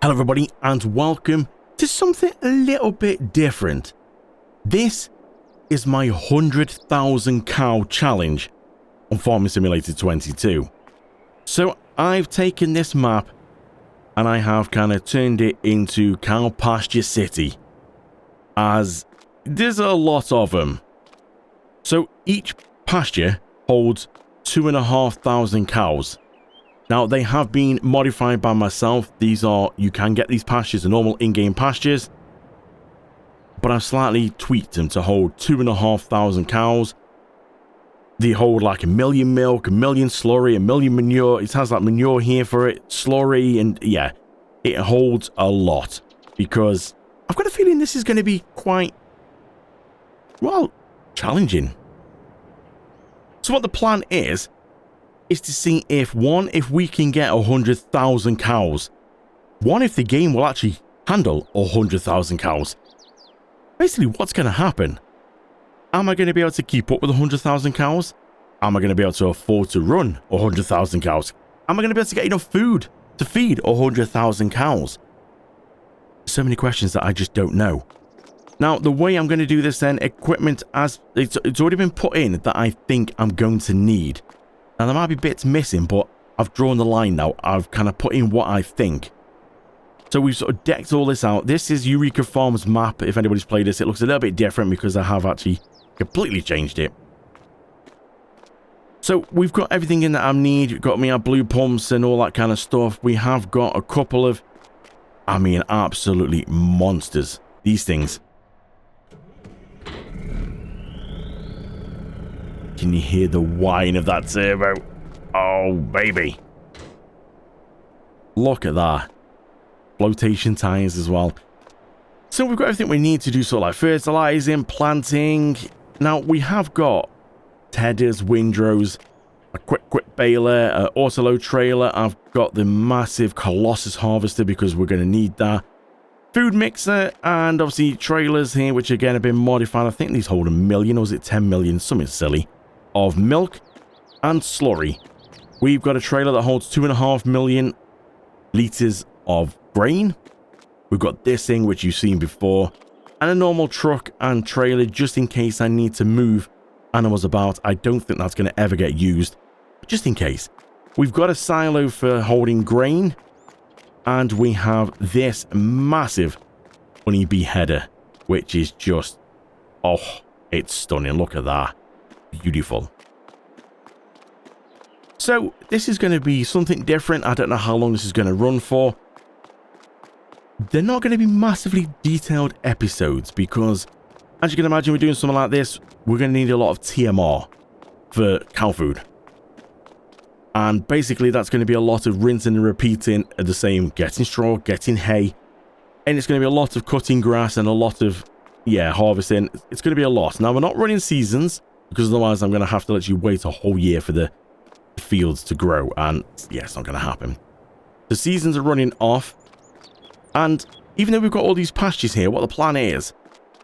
Hello everybody and welcome to something a little bit different. This is my 100,000 cow challenge on Farming Simulator 22. So I've taken this map and I have kind of turned it into Cow Pasture City, as there's a lot of them. So each pasture holds 2,500 cows. Now, they have been modified by myself. You can get these pastures, the normal in-game pastures, but I've slightly tweaked them to hold 2,500 cows. They hold like 1 million milk, 1 million slurry, 1 million manure. It has like manure here for it, slurry, and yeah, it holds a lot because I've got a feeling this is going to be quite, well, challenging. So what the plan is to see if we can get 100,000 cows. If the game will actually handle 100,000 cows. Basically, what's going to happen? Am I going to be able to keep up with 100,000 cows? Am I going to be able to afford to run 100,000 cows? Am I going to be able to get enough food to feed 100,000 cows? So many questions that I just don't know. Now, the way I'm going to do this then, equipment, as it's already been put in that I think I'm going to need. Now, there might be bits missing, but I've drawn the line now. I've kind of put in what I think. So we've sort of decked all this out. This is Eureka Farms map. If anybody's played this, it looks a little bit different because I have actually completely changed it. So we've got everything in that I need. We've got our blue pumps and all that kind of stuff. We have got a couple of, absolutely monsters. These things. Can you hear the whine of that turbo? Oh, baby. Look at that. Flotation tires as well. So we've got everything we need to do sort of like fertilizing, planting. Now, we have got tedders, windrows, a quick baler, an autoload trailer. I've got the massive Colossus harvester because we're going to need that. Food mixer, and obviously trailers here, which again have been modified. I think these hold 1 million, or is it 10 million? Something silly. Of milk and slurry. We've got a trailer that holds 2.5 million litres of grain. We've got this thing, which you've seen before, and a normal truck and trailer just in case I need to move animals about. I don't think that's going to ever get used, but just in case. We've got a silo for holding grain, and we have this massive honeybee header, which is just, oh, it's stunning. Look at that. Beautiful. So this is going to be something different. I don't know how long this is going to run for. They're not going to be massively detailed episodes because, as you can imagine, we're doing something like this, we're going to need a lot of TMR for cow food. And basically that's going to be a lot of rinsing and repeating the same, getting straw, getting hay, and it's going to be a lot of cutting grass and a lot of, harvesting. It's going to be a lot. Now, we're not running seasons, because otherwise I'm going to have to let you wait a whole year for the fields to grow, and yeah, it's not going to happen. The seasons are running off, and even though we've got all these pastures here, what the plan is,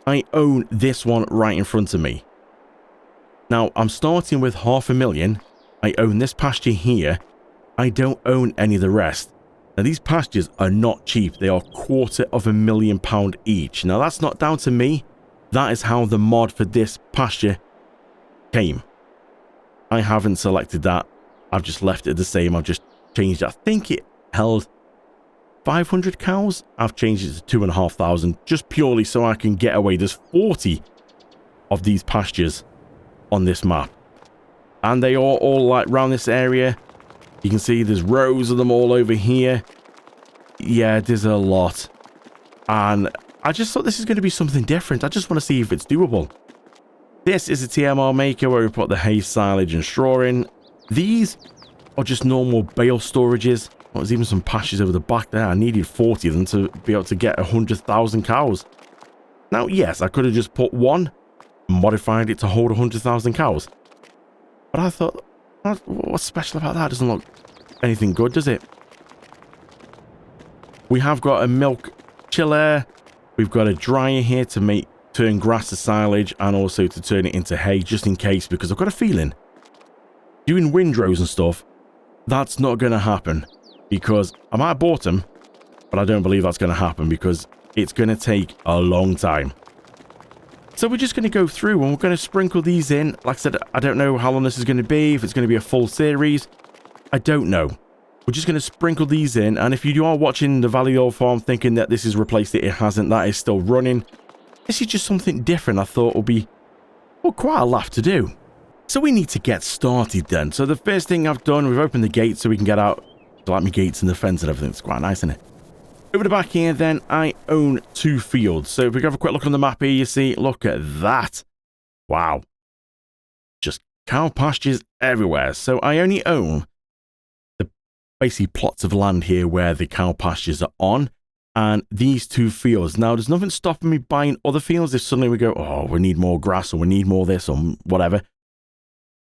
I own this one right in front of me. Now, I'm starting with 500,000. I own this pasture here. I don't own any of the rest. Now, these pastures are not cheap. They are £250,000 each. Now, that's not down to me. That is how the mod for this pasture came. I haven't selected that. I've just left it the same. I've just changed it. I think it held 500 cows. I've changed it to 2,500 just purely so I can get away. There's 40 of these pastures on this map, and they are all like around this area. You can see there's rows of them all over here. Yeah, there's a lot, and I just thought this is going to be something different. I just want to see if it's doable. This is a TMR maker where we put the hay, silage, and straw in. These are just normal bale storages. Oh, there's even some pastures over the back there. I needed 40 of them to be able to get 100,000 cows. Now, yes, I could have just put one, modified it to hold 100,000 cows. But I thought, what's special about that? Doesn't look anything good, does it? We have got a milk chiller. We've got a dryer here to turn grass to silage and also to turn it into hay, just in case, because I've got a feeling doing windrows and stuff, that's not going to happen, because I might have bought them, But I don't believe that's going to happen because it's going to take a long time. So we're just going to go through and we're going to sprinkle these in. Like I said, I don't know how long this is going to be, if it's going to be a full series. I don't know. We're just going to sprinkle these in. And if you are watching the Valley Oil Farm thinking that this has replaced it, it hasn't. That is still running. This is just something different I thought would be, well, quite a laugh to do. So we need to get started then. So the first thing I've done, we've opened the gate so we can get out. I like my gates and the fence and everything. It's quite nice, isn't it? Over the back here, then, I own 2 fields. So if we have a quick look on the map here, you see, look at that. Wow. Just cow pastures everywhere. So I only own the basically plots of land here where the cow pastures are on. And these 2 fields. Now, there's nothing stopping me buying other fields. If suddenly we go, oh, we need more grass or we need more this or whatever,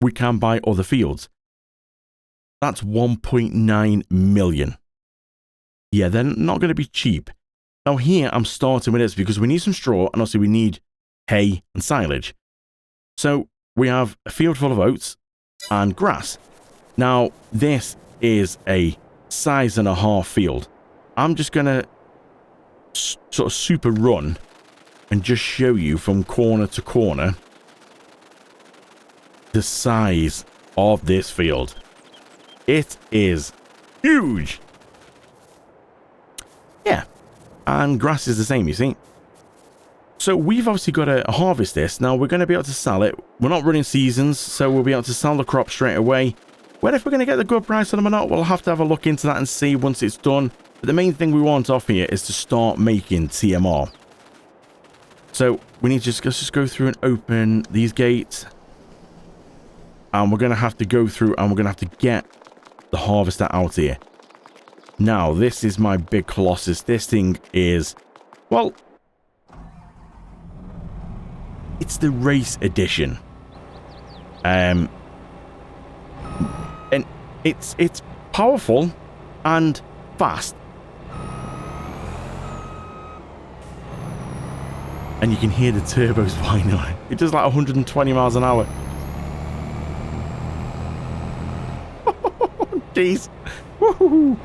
we can buy other fields. That's 1.9 million. Yeah, they're not going to be cheap. Now here, I'm starting with this because we need some straw and also we need hay and silage. So we have a field full of oats and grass. Now, this is a 1.5 size field. I'm just going to sort of super run and just show you from corner to corner the size of this field. It is huge. Yeah, and grass is the same, you see. So we've obviously got to harvest this. Now we're going to be able to sell it. We're not running seasons, so we'll be able to sell the crop straight away. Whether if we're going to get the good price on them or not, we'll have to have a look into that and see once it's done. But the main thing we want off here is to start making TMR. So we need to let's just go through and open these gates. And we're going to have to go through and we're going to have to get the harvester out here. Now, this is my big Colossus. This thing is, well, it's the race edition. And it's powerful and fast. And you can hear the turbos whining on it. It does like 120 miles an hour. Jeez. Woohoo.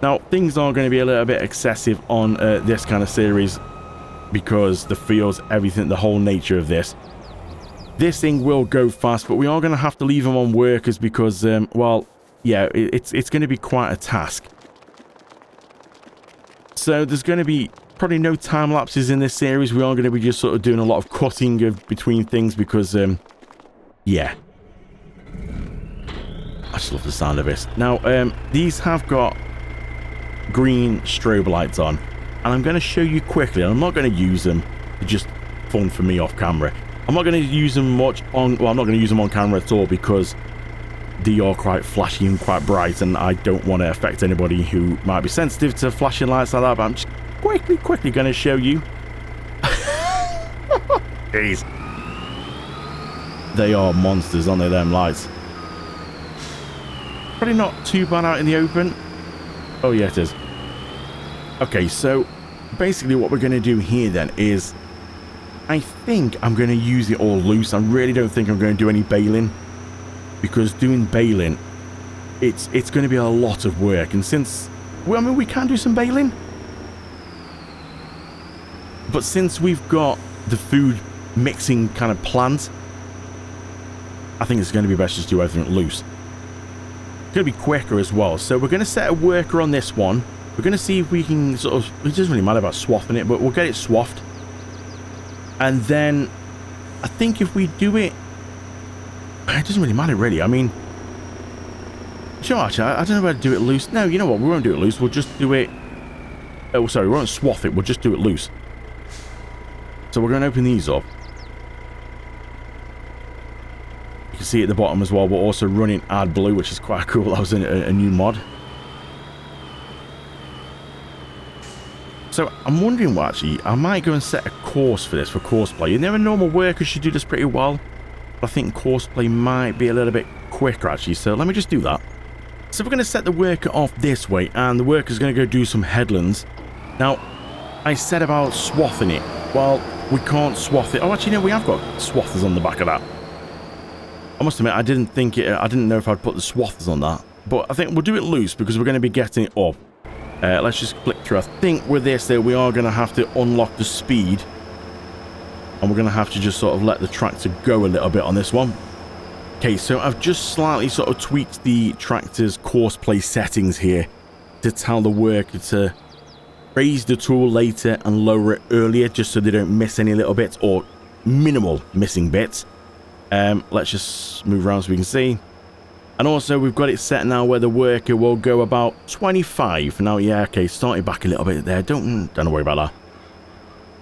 Now, things are going to be a little bit excessive on this kind of series because the fields, everything, the whole nature of this. This thing will go fast, but we are going to have to leave them on workers because, well, yeah, it's going to be quite a task. So there's going to be probably no time lapses in this series. We are going to be just sort of doing a lot of cutting between things because, yeah. I just love the sound of this. Now, these have got green strobe lights on, and I'm going to show you quickly, and I'm not going to use them. They're just fun for me off camera. I'm not going to use them much on, well, I'm not going to use them on camera at all because they are quite flashy and quite bright, and I don't want to affect anybody who might be sensitive to flashing lights like that, but I'm just quickly going to show you. Jeez. They are monsters, aren't they, them lights? Probably not too bad out in the open. Oh, yeah, it is. Okay, so basically what we're going to do here then is I think I'm going to use it all loose. I really don't think I'm going to do any baling because doing baling, it's going to be a lot of work. And since, well, I mean, we can do some baling, but since we've got the food mixing kind of plant, I think it's going to be best just to do everything loose. Going to be quicker as well. So we're going to set a worker on this one. We're going to see if we can sort of, it doesn't really matter about swathing it, but we'll get it swathed. And then I think if we do it, it doesn't really matter really. I mean, sure, actually, I don't know how to do it loose. No, you know what? We won't do it loose. We'll just do it. Oh, sorry, we won't swath it. We'll just do it loose. So we're going to open these up. You can see at the bottom as well, we're also running AdBlue, which is quite cool. That was a new mod. So I'm wondering what actually, I might go and set a course for this, for course play. You know, a normal worker should do this pretty well. But I think course play might be a little bit quicker actually. So let me just do that. So we're going to set the worker off this way, and the worker's going to go do some headlands. Now, I said about swathing it. Well, we can't swath it. Oh, actually, no, we have got swathers on the back of that. I must admit, I didn't know if I'd put the swathers on that. But I think we'll do it loose because we're going to be getting it up Let's just flick through. I think with this there we are going to have to unlock the speed, and we're going to have to just sort of let the tractor go a little bit on this one. Okay, so I've just slightly sort of tweaked the tractor's course play settings here to tell the worker to raise the tool later and lower it earlier, just so they don't miss any little bits or minimal missing bits. Let's just move around so we can see. And also we've got it set now where the worker will go about 25. Now, yeah, okay, started back a little bit there. Don't worry about that.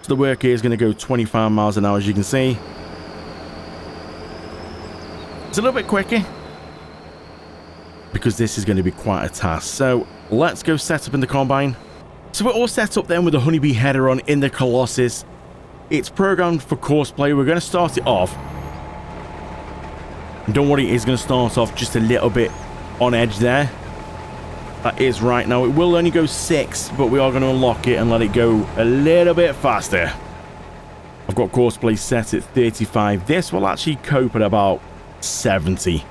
So the worker is going to go 25 miles an hour, as you can see. It's a little bit quicker because this is going to be quite a task. So let's go set up in the combine. So we're all set up then with the Honeybee header on in the Colossus. It's programmed for course play. We're going to start it off. And don't worry, it's going to start off just a little bit on edge there. That is right. Now, it will only go 6, but we are going to unlock it and let it go a little bit faster. I've got course play set at 35. This will actually cope at about 70,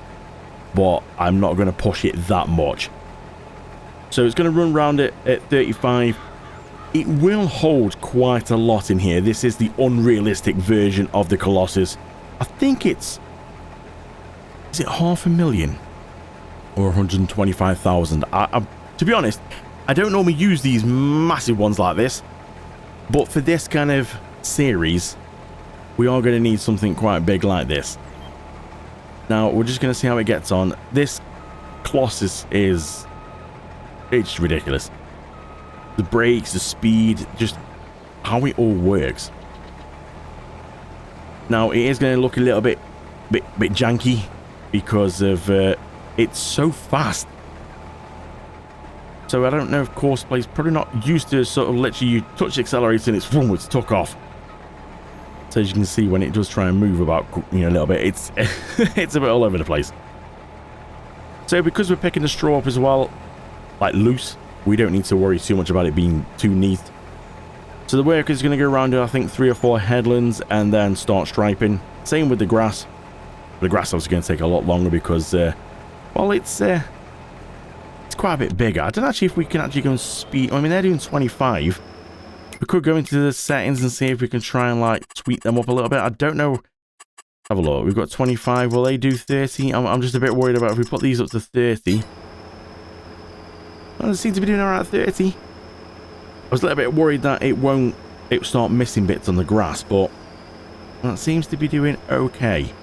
but I'm not going to push it that much. So it's going to run around it at 35. It will hold quite a lot in here. This is the unrealistic version of the Colossus. I think it's... Is it 500,000 or 125,000? To be honest, I don't normally use these massive ones like this, but for this kind of series, we are going to need something quite big like this. Now, we're just going to see how it gets on. This Colossus is... It's ridiculous. The brakes, the speed, just how it all works. Now, it is going to look a little bit janky because of it's so fast. So I don't know if course play's probably not used to sort of literally you touch the accelerator and it's boom, it's took off. So as you can see, when it does try and move about, you know, a little bit, it's it's a bit all over the place. So because we're picking the straw up as well, like loose, we don't need to worry too much about it being too neat. So the worker is going to go around, I think, 3 or 4 headlands and then start striping. Same with the grass. The grass obviously going to take a lot longer because, well, it's quite a bit bigger. I don't know actually if we can actually go and speed. I mean, they're doing 25. We could go into the settings and see if we can try and, like, tweak them up a little bit. I don't know. Have a look. We've got 25. Will they do 30? I'm just a bit worried about if we put these up to 30. Well, they seem to be doing around 30. I was a little bit worried that it won't start missing bits on the grass, but that seems to be doing okay.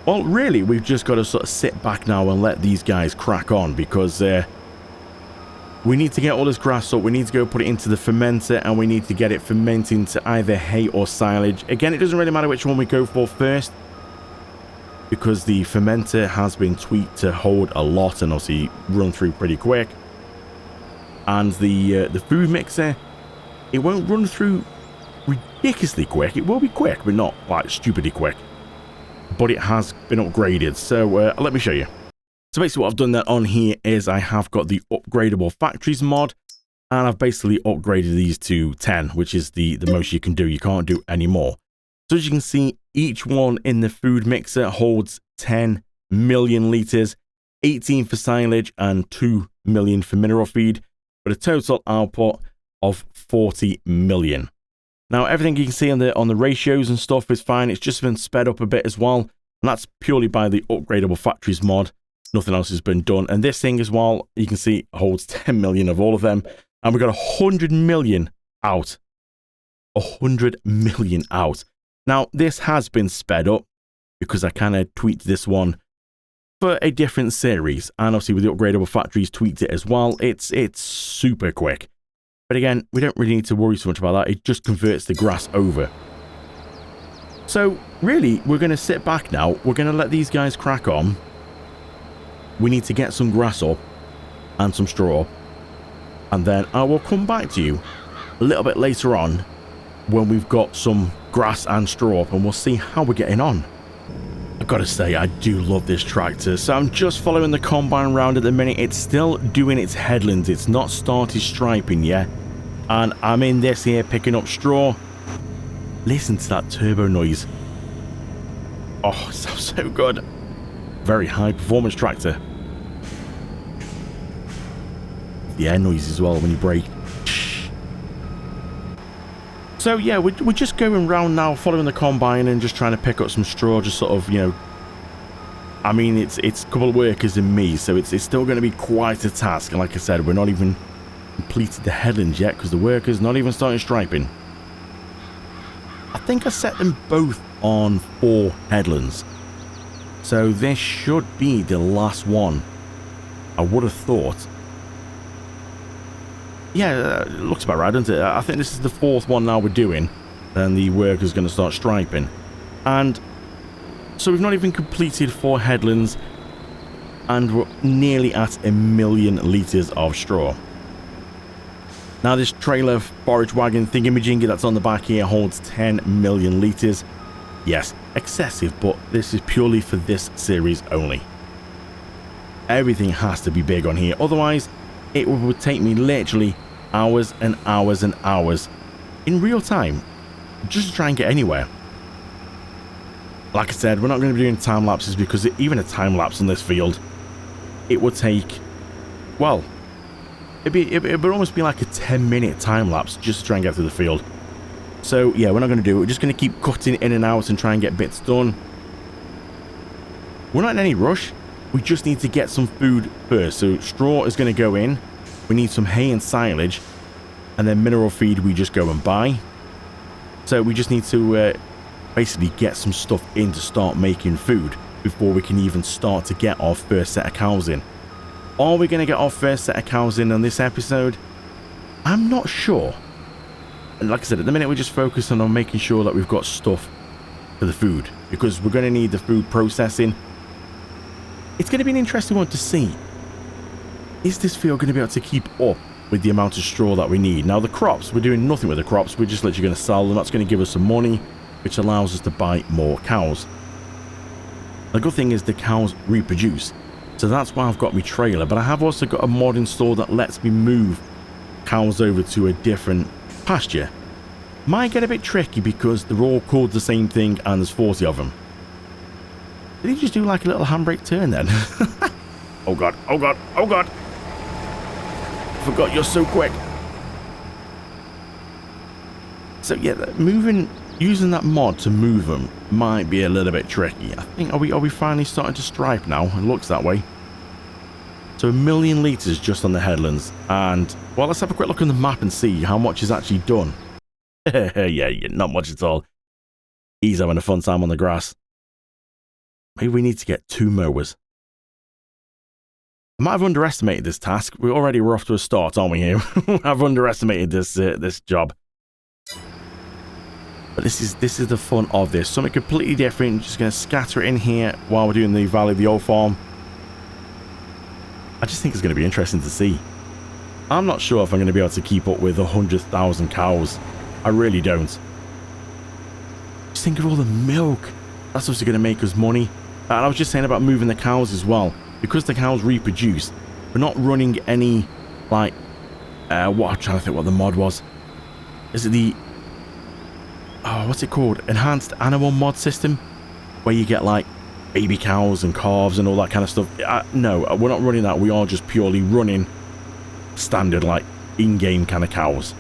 Well, really, we've just got to sort of sit back now and let these guys crack on because we need to get all this grass up. We need to go put it into the fermenter and we need to get it fermenting to either hay or silage. Again, it doesn't really matter which one we go for first because the fermenter has been tweaked to hold a lot and obviously run through pretty quick. And the food mixer, it won't run through ridiculously quick. It will be quick, but not like stupidly quick. But it has been upgraded, so let me show you. So basically what I've done that on here is I have got the upgradable factories mod, and I've basically upgraded these to 10, which is the most you can do. You can't do any more. So as you can see, each one in the food mixer holds 10 million litres, 18 for silage and 2 million for mineral feed, with a total output of 40 million. Now, everything you can see on the ratios and stuff is fine. It's just been sped up a bit as well. And that's purely by the upgradable factories mod. Nothing else has been done. And this thing as well, you can see, holds 10 million of all of them. And we've got 100 million out. 100 million out. Now, this has been sped up because I kind of tweaked this one for a different series. And obviously with the upgradable factories, tweaked it as well. It's super quick. But again, we don't really need to worry so much about that. It just converts the grass over. So, really, we're going to sit back now. We're going to let these guys crack on. We need to get some grass up and some straw up. And then I will come back to you a little bit later on when we've got some grass and straw up and we'll see how we're getting on. I've got to say, I do love this tractor. So I'm just following the combine round at the minute. It's still doing its headlands. It's not started striping yet. And I'm in this here picking up straw. Listen to that turbo noise. Oh, it sounds so good. Very high performance tractor. the air noise as well when you brake. So yeah, we're just going round now, following the combine and just trying to pick up some straw, just sort of, you know, I mean, it's a couple of workers and me, so it's still going to be quite a task. And like I said, we're not even completed the headlands yet because the workers not even starting striping. I think I set them both on 4 headlands, so this should be the last one, I would have thought. Yeah, it looks about right, doesn't it? I think this is the 4th one now we're doing, and the worker's going to start striping. And so we've not even completed 4 headlands, and we're nearly at 1 million litres of straw. Now this trailer forage wagon thingamajiggy that's on the back here holds 10 million litres. Yes, excessive, but this is purely for this series only. Everything has to be big on here, otherwise it would take me literally hours and hours and hours in real time just to try and get anywhere. Like I said, we're not going to be doing time lapses because even a time lapse on this field, it would take, well, it would almost be like a 10-minute time lapse just to try and get through the field. So yeah, we're not going to do it. We're just going to keep cutting in and out and try and get bits done. We're not in any rush. We just need to get some food first. So straw is going to go in. We need some hay and silage, and then mineral feed we just go and buy. So we just need to basically get some stuff in to start making food before we can even start to get our first set of cows in. Are we going to get our first set of cows in on this episode? I'm not sure. And like I said, at the minute we're just focusing on making sure that we've got stuff for the food, because we're going to need the food processing. It's going to be an interesting one to see. Is this field going to be able to keep up with the amount of straw that we need? Now the crops, we're doing nothing with the crops. We're just literally going to sell them. That's going to give us some money, which allows us to buy more cows. The good thing is the cows reproduce. So that's why I've got my trailer. But I have also got a mod installed that lets me move cows over to a different pasture. Might get a bit tricky because they're all called the same thing and there's 40 of them. Did he just do like a little handbrake turn then? Oh god, oh god, oh god! I forgot you're so quick. So yeah, using that mod to move them might be a little bit tricky. I think, are we finally starting to stripe now? It looks that way. So 1 million litres just on the headlands. And, well, let's have a quick look on the map and see how much is actually done. Yeah, not much at all. He's having a fun time on the grass. Maybe we need to get 2 mowers. I might have underestimated this task. We're off to a start, aren't we here? I've underestimated this job. But this is the fun of this. Something completely different. Just going to scatter it in here while we're doing the Valley of the Old Farm. I just think it's going to be interesting to see. I'm not sure if I'm going to be able to keep up with 100,000 cows. I really don't. Just think of all the milk. That's also going to make us money. And I was just saying about moving the cows as well. Because the cows reproduce, we're not running any, like, what I'm trying to think what the mod was. Is it the, oh, what's it called? Enhanced animal mod system? Where you get, like, baby cows and calves and all that kind of stuff. No, we're not running that. We are just purely running standard, like, in-game kind of cows.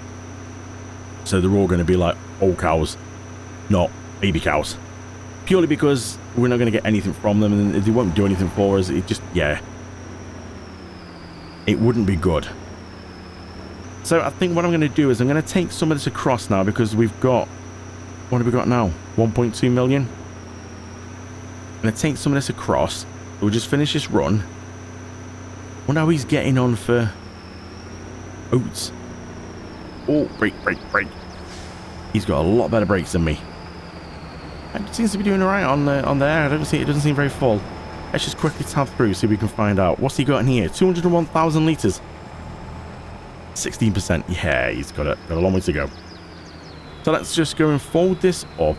So they're all going to be, like, old cows, not baby cows. Purely because we're not going to get anything from them, and they won't do anything for us. It just, yeah. It wouldn't be good. So I think what I'm going to do is I'm going to take some of this across now, because we've got, what have we got now? 1.2 million. I'm going to take some of this across. We'll just finish this run. Wonder how he's getting on for oats. Oh, brake. He's got a lot better brakes than me. It seems to be doing alright on there. It doesn't seem very full. Let's just quickly tab through, see if we can find out. What's he got in here? 201,000 litres. 16%. Yeah, he's got a long way to go. So let's just go and fold this up.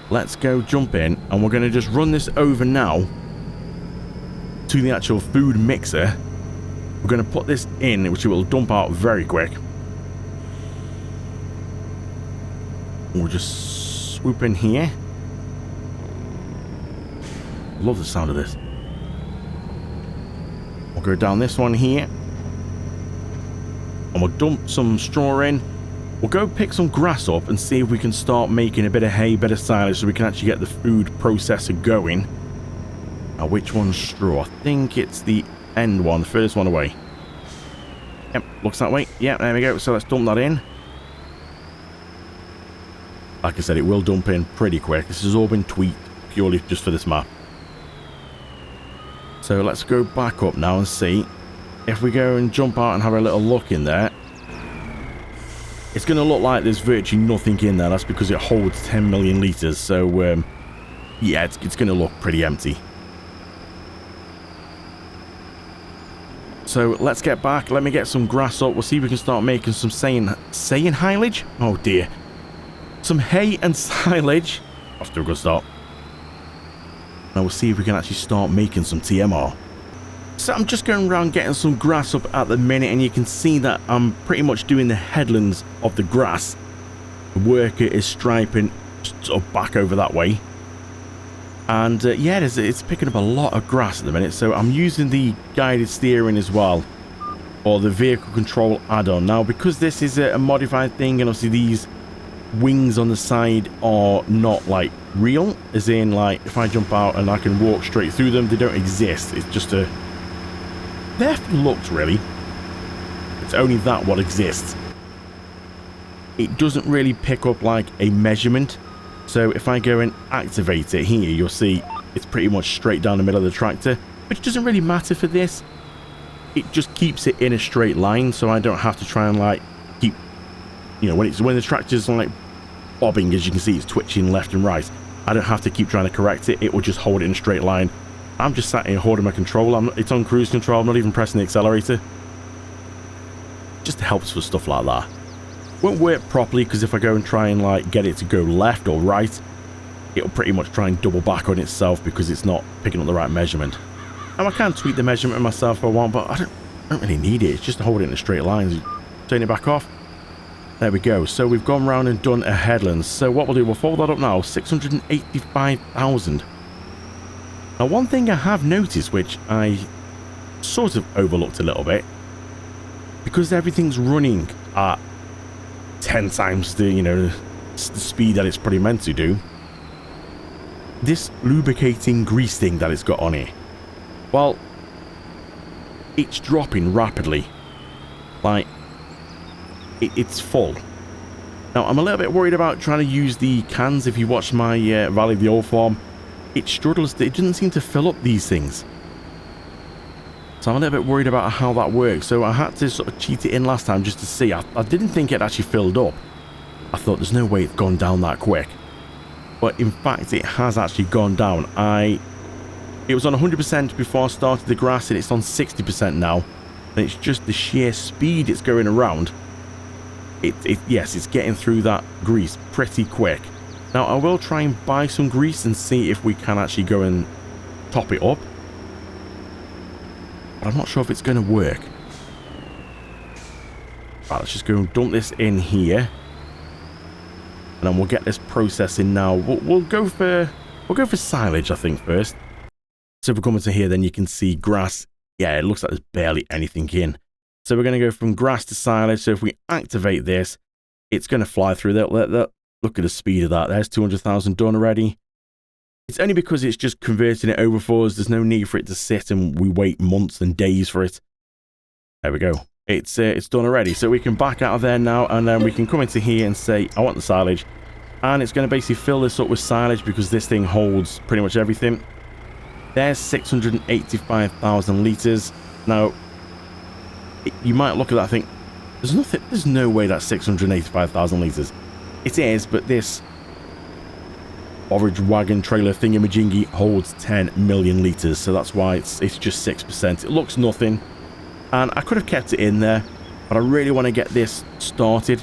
Let's go jump in, and we're going to just run this over now to the actual food mixer. We're going to put this in, which it will dump out very quick. We'll just swoop in here. Love the sound of this. We'll go down this one here. And we'll dump some straw in. We'll go pick some grass up and see if we can start making a bit of hay, bit of silage, so we can actually get the food processor going. Now, which one's straw? I think it's the end one, the first one away. Yep, looks that way. Yep, there we go. So let's dump that in. Like I said, it will dump in pretty quick. This has all been tweaked purely just for this map. So let's go back up now and see if we go and jump out and have a little look in there. It's going to look like there's virtually nothing in there. That's because it holds 10 million litres. So, yeah, it's going to look pretty empty. So let's get back. Let me get some grass up. We'll see if we can start making some silage? Oh, dear. Some hay and silage. Off to a good start. Now we'll see if we can actually start making some TMR. So I'm just going around getting some grass up at the minute, and you can see that I'm pretty much doing the headlands of the grass. The worker is striping sort of back over that way. And yeah, it's picking up a lot of grass at the minute. So I'm using the guided steering as well, or the vehicle control add-on. Now, because this is a modified thing, and obviously these wings on the side are not like real, as in like if I jump out and I can walk straight through them, they don't exist. It's just a... They're looked, really. It's only that what exists. It doesn't really pick up like a measurement. So if I go and activate it here, you'll see it's pretty much straight down the middle of the tractor, which doesn't really matter for this. It just keeps it in a straight line, so I don't have to try and like keep, you know, when the tractor's like bobbing, as you can see, it's twitching left and right. I don't have to keep trying to correct it. It will just hold it in a straight line. I'm just sat here holding my control. It's on cruise control. I'm not even pressing the accelerator. Just helps for stuff like that. Won't work properly because if I go and try and like get it to go left or right, it'll pretty much try and double back on itself because it's not picking up the right measurement. And I can tweak the measurement myself if I want, but I don't really need it. It's just to hold it in a straight line. Turn it back off. There we go. So we've gone round and done a headland. So what we'll do, we'll fold that up now. 685,000. Now, one thing I have noticed, which I sort of overlooked a little bit, because everything's running at 10 times the, you know, the speed that it's probably meant to do, this lubricating grease thing that it's got on here, well, it's dropping rapidly. Like, it's full. Now, I'm a little bit worried about trying to use the cans. If you watch my Valley of the Old Farm, it struggles. It doesn't seem to fill up these things. So I'm a little bit worried about how that works. So I had to sort of cheat it in last time just to see. I didn't think it actually filled up. I thought there's no way it's gone down that quick. But in fact, it has actually gone down. It was on 100% before I started the grass, and it's on 60% now. And it's just the sheer speed it's going around. Yes, it's getting through that grease pretty quick. Now, I will try and buy some grease and see if we can actually go and top it up. But I'm not sure if it's going to work. Right, let's just go and dump this in here. And then we'll get this processing now. We'll go for silage, I think, first. So if we come into here, then you can see grass. Yeah, it looks like there's barely anything in. So we're going to go from grass to silage. So if we activate this, it's going to fly through that. Look at the speed of that. There's 200,000 done already. It's only because it's just converting it over for us. There's no need for it to sit and we wait months and days for it. There we go. It's done already. So we can back out of there now, and then we can come into here and say, I want the silage. And it's going to basically fill this up with silage because this thing holds pretty much everything. There's 685,000 litres. Now, you might look at that and think, there's no way that's 685,000 litres. It is, but this forage wagon trailer thingamajiggy holds 10 million litres, so that's why it's just 6%. It looks nothing, and I could have kept it in there, but I really want to get this started.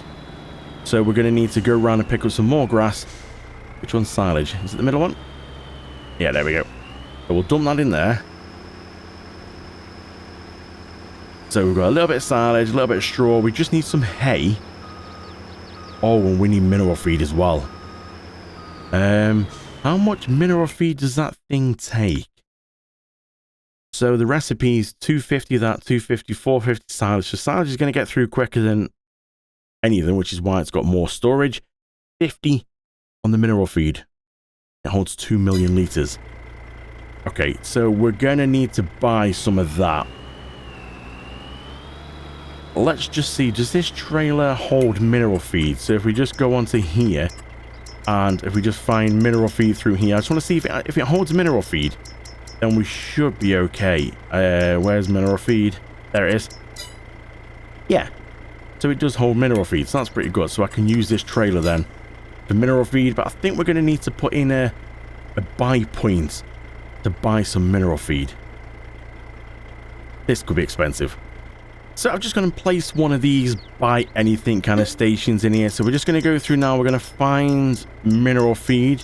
So we're going to need to go around and pick up some more grass. Which one's silage? Is it the middle one? Yeah, there we go. So we'll dump that in there. So we've got a little bit of silage, a little bit of straw. We just need some hay. Oh, and we need mineral feed as well. How much mineral feed does that thing take? So the recipe is 250 that, 250, 450 silage. So silage is going to get through quicker than anything, which is why it's got more storage. 50 on the mineral feed. It holds 2 million liters. Okay, so we're going to need to buy some of that. Let's just see, does this trailer hold mineral feed? So if we just go onto here, and if we just find mineral feed through here, I just want to see if it holds mineral feed, then we should be okay. Where's mineral feed? There it is. Yeah, so it does hold mineral feed, so that's pretty good. So I can use this trailer then for mineral feed, but I think we're going to need to put in a buy point to buy some mineral feed. This could be expensive. So I'm just going to place one of these buy anything kind of stations in here. So we're just going to go through now. We're going to find mineral feed.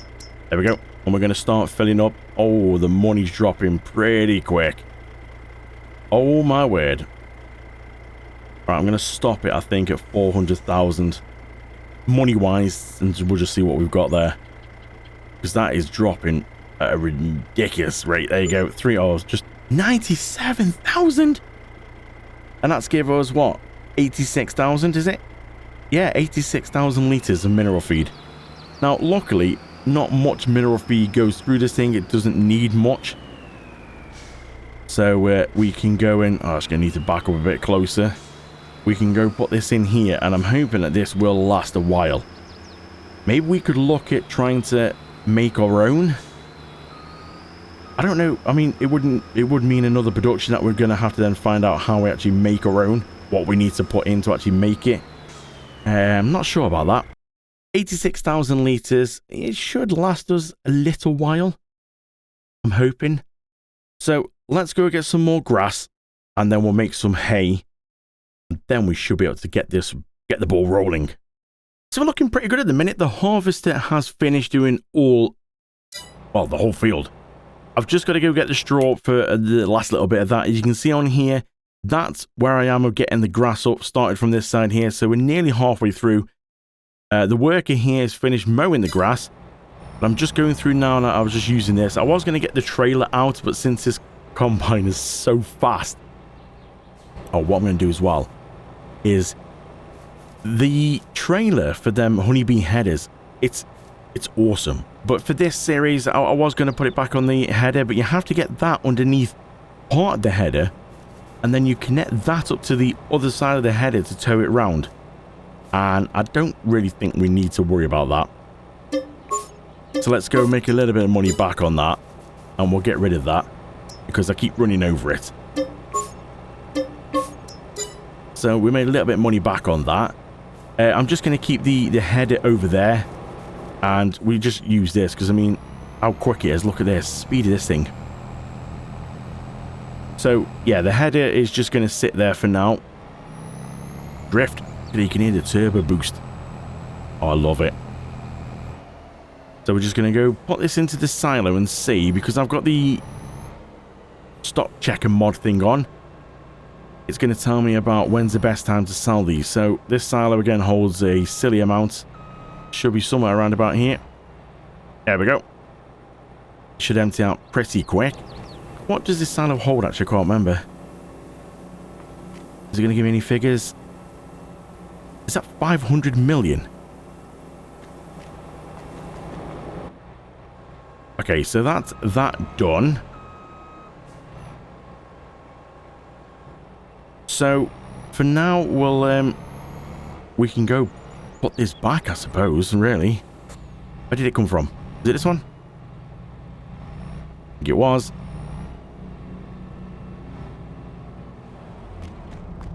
There we go. And we're going to start filling up. Oh, the money's dropping pretty quick. Oh, my word. Right, I'm going to stop it, I think, at 400,000. Money-wise, and we'll just see what we've got there. Because that is dropping at a ridiculous rate. There you go. 3 hours. Just 97,000. And that's give us what? 86,000, is it? Yeah, 86,000 liters of mineral feed. Now, luckily, not much mineral feed goes through this thing. It doesn't need much. So we can go in. Oh, it's going to need to back up a bit closer. We can go put this in here, and I'm hoping that this will last a while. Maybe we could look at trying to make our own. I don't know. I mean, it would mean another production that we're going to have to then find out how we actually make our own, what we need to put in to actually make it. I'm not sure about that. 86,000 liters. It should last us a little while. I'm hoping. So let's go get some more grass, and then we'll make some hay. And then we should be able to get the ball rolling. So we're looking pretty good at the minute. The harvester has finished doing the whole field. I've just got to go get the straw for the last little bit of that. As you can see on here, that's where I am of getting the grass up, started from this side here. So we're nearly halfway through. The worker here has finished mowing the grass. But I'm just going through now, and I was just using this. I was going to get the trailer out, but since this combine is so fast. Oh, what I'm going to do as well is the trailer for them honeybee headers. It's awesome. But for this series, I was going to put it back on the header, but you have to get that underneath part of the header, and then you connect that up to the other side of the header to tow it round. And I don't really think we need to worry about that. So let's go make a little bit of money back on that, and we'll get rid of that because I keep running over it. So we made a little bit of money back on that. I'm just going to keep the header over there. And we just use this because, I mean, how quick it is. Look at this. Speed of this thing. So, yeah, the header is just going to sit there for now. Drift. You can hear the turbo boost. Oh, I love it. So we're just going to go put this into the silo and see, because I've got the stock checker mod thing on. It's going to tell me about when's the best time to sell these. So this silo, again, holds a silly amount. Should be somewhere around about here. There we go. Should empty out pretty quick. What does this silo hold, actually? I can't remember. Is it going to give me any figures? Is that 500 million? Okay, so that's that done. So, for now, we can go put this back, I suppose, really. Where did it come from? Is it this one? I think it was.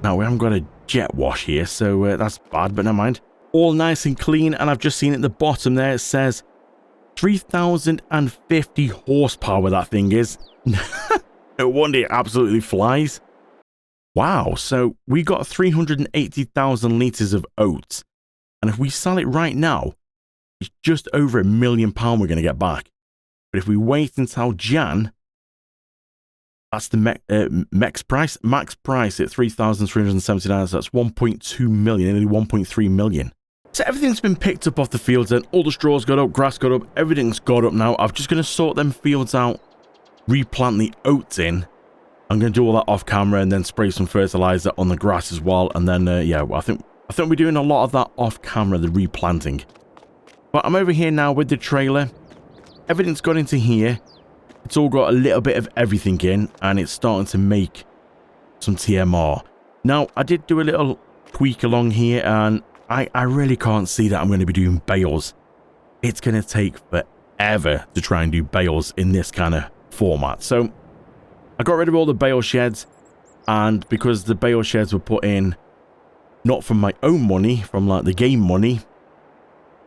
Now, we haven't got a jet wash here, so that's bad, but never mind. All nice and clean, and I've just seen at the bottom there, it says 3,050 horsepower that thing is. No wonder it absolutely flies. Wow, so we got 380,000 litres of oats. And if we sell it right now, it's just over £1 million we're going to get back. But if we wait until Jan, that's the max price at 3,379. So that's 1.2 million, nearly 1.3 million. So everything's been picked up off the fields, and all the straws got up, grass got up, everything's got up now. I'm just going to sort them fields out, replant the oats in, I'm going to do all that off camera and then spray some fertilizer on the grass as well. And then, yeah, I think we're doing a lot of that off camera, the replanting. But I'm over here now with the trailer. Everything's got into here. It's all got a little bit of everything in, and it's starting to make some TMR. Now, I did do a little tweak along here, and I really can't see that I'm going to be doing bales. It's going to take forever to try and do bales in this kind of format. So I got rid of all the bale sheds, and because the bale sheds were put in not from my own money, from like the game money,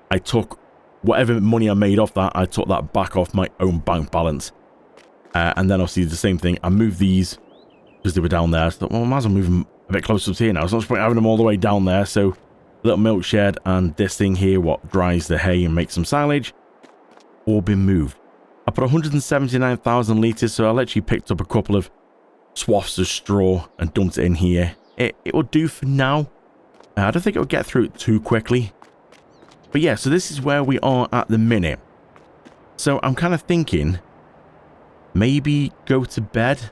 I took whatever money I made off that, I took that back off my own bank balance. And then obviously the same thing, I moved these because they were down there. So I thought, well, I might as well move them a bit closer to here now. It's not just having them all the way down there. So little milk shed and this thing here, what dries the hay and makes some silage, all been moved. I put 179,000 litres, so I literally picked up a couple of swaths of straw and dumped it in here. It will do for now. I don't think it will get through it too quickly. But yeah, so this is where we are at the minute. So I'm kind of thinking maybe go to bed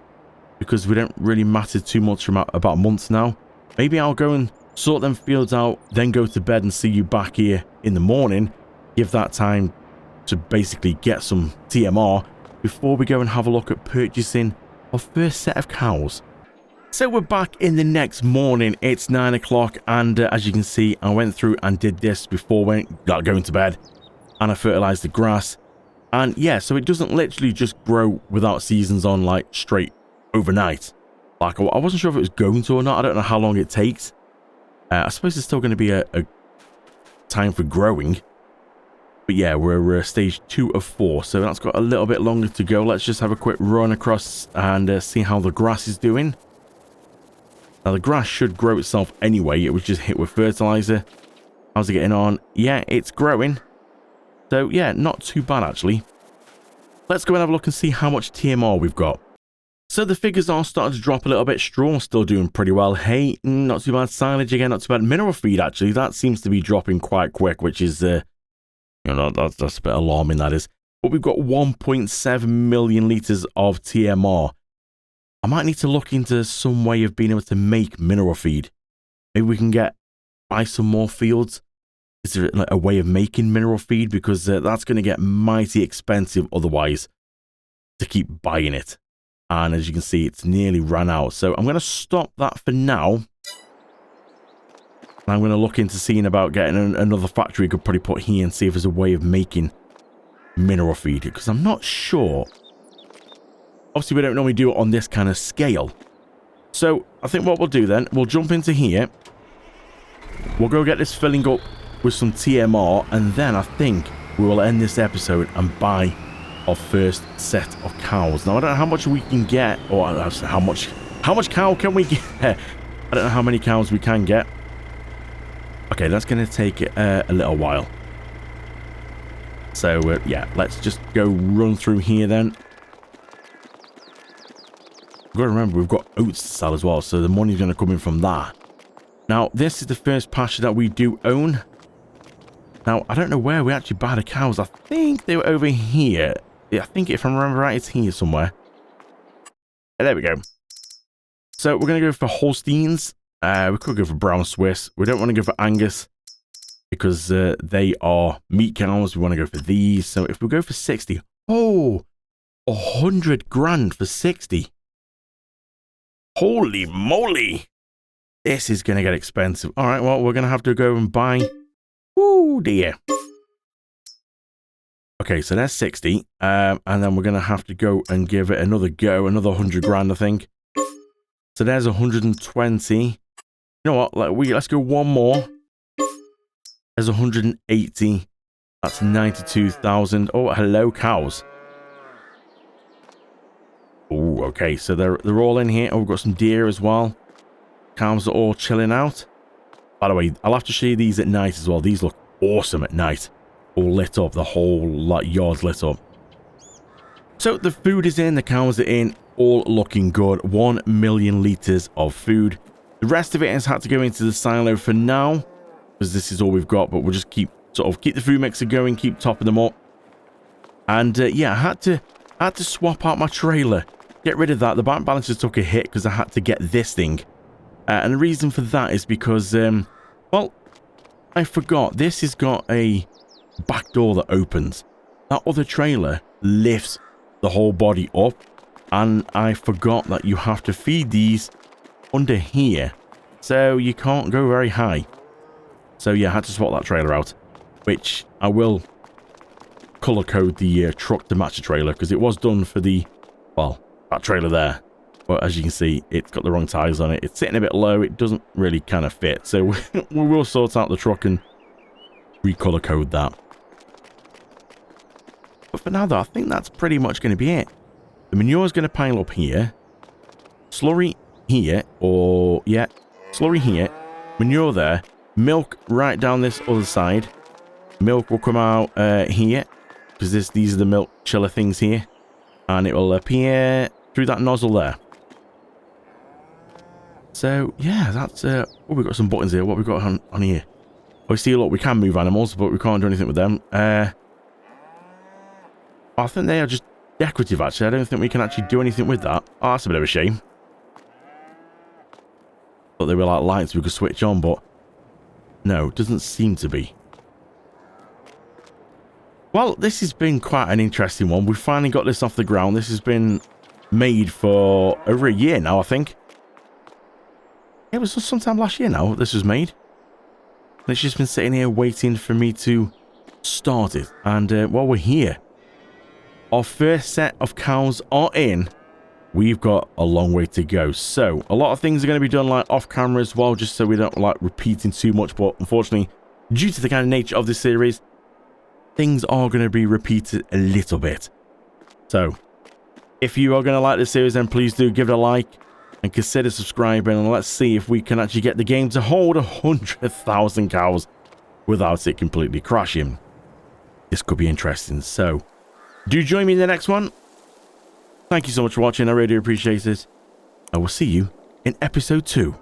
because we don't really matter too much for about a month now. Maybe I'll go and sort them fields out, then go to bed and see you back here in the morning. Give that time to basically get some TMR before we go and have a look at purchasing our first set of cows. So we're back in the next morning. It's 9 o'clock, and as you can see, I went through and did this before going to bed, and I fertilized the grass. And yeah, so it doesn't literally just grow without seasons on, like straight overnight. Like I wasn't sure if it was going to or not. I don't know how long it takes. I suppose there's still going to be a time for growing. But yeah, we're stage 2 of 4, so that's got a little bit longer to go. Let's just have a quick run across and see how the grass is doing. Now, the grass should grow itself anyway. It was just hit with fertilizer. How's it getting on? Yeah, it's growing. So, yeah, not too bad, actually. Let's go and have a look and see how much TMR we've got. So, the figures are starting to drop a little bit. Straw still doing pretty well. Hay, not too bad. Silage, again, not too bad. Mineral feed, actually, that seems to be dropping quite quick, which is, you know, that's a bit alarming, that is. But we've got 1.7 million litres of TMR. I might need to look into some way of being able to make mineral feed. Maybe we can buy some more fields. Is there like a way of making mineral feed? Because that's going to get mighty expensive otherwise to keep buying it. And as you can see, it's nearly run out. So I'm going to stop that for now. And I'm going to look into seeing about getting another factory we could probably put here and see if there's a way of making mineral feed. Because I'm not sure. Obviously, we don't normally do it on this kind of scale. So, I think what we'll do then, we'll jump into here. We'll go get this filling up with some TMR. And then I think we will end this episode and buy our first set of cows. Now, I don't know how much we can get. Or how much cow can we get? I don't know how many cows we can get. Okay, that's going to take a little while. So, yeah, let's just go run through here then. You've got to remember, we've got oats to sell as well, so the money's going to come in from that. Now, this is the first pasture that we do own. Now, I don't know where we actually buy the cows. I think they were over here. Yeah, I think if I remember right, it's here somewhere. There we go. So, we're going to go for Holsteins. We could go for Brown Swiss. We don't want to go for Angus because they are meat cows. We want to go for these. So, if we go for 60... Oh! 100 grand for 60. Holy moly! This is going to get expensive. All right, well, we're going to have to go and buy... Oh, dear. Okay, so that's 60. And then we're going to have to go and give it another go. Another 100 grand, I think. So there's 120. You know what? Let's go one more. There's 180. That's 92,000. Oh, hello, cows. Oh, okay, so they're all in here. Oh, we've got some deer as well. Cows are all chilling out. By the way, I'll have to show you these at night as well. These look awesome at night. All lit up. The whole yard's lit up. So the food is in. The cows are in. All looking good. 1 million litres of food. The rest of it has had to go into the silo for now. Because this is all we've got. But we'll just keep the food mixer going. Keep topping them up. And yeah, I had to swap out my trailer get rid of that. The bank balance just took a hit because I had to get this thing. And the reason for that is because, well, I forgot. This has got a back door that opens. That other trailer lifts the whole body up. And I forgot that you have to feed these under here. So you can't go very high. So yeah, I had to swap that trailer out. Which I will color code the truck to match the trailer. Because it was done for the, well, that trailer there. But as you can see, it's got the wrong tires on it. It's sitting a bit low. It doesn't really kind of fit. So we will sort out the truck and recolor code that. But for now though, I think that's pretty much going to be it. The manure is going to pile up here. Slurry here. Or, yeah, slurry here. Manure there. Milk right down this other side. Milk will come out here. Because these are the milk chiller things here. And it will appear through that nozzle there. So, yeah, that's... oh, we've got some buttons here. What have we got on here? Oh, see, look, we can move animals, but we can't do anything with them. I think they are just decorative, actually. I don't think we can actually do anything with that. Oh, that's a bit of a shame. But they were like lights we could switch on, but... no, it doesn't seem to be. Well, this has been quite an interesting one. We finally got this off the ground. This has been made for over a year now, I think. It was sometime last year now this was made. And it's just been sitting here waiting for me to start it. And while we're here, our first set of cows are in. We've got a long way to go. So, a lot of things are going to be done like off camera as well, just so we don't like repeating too much. But unfortunately, due to the kind of nature of this series, things are going to be repeated a little bit. So, if you are going to like this series, then please do give it a like. And consider subscribing, and let's see if we can actually get the game to hold 100,000 cows without it completely crashing. This could be interesting, so do join me in the next one. Thank you so much for watching, I really appreciate it. I will see you in episode 2.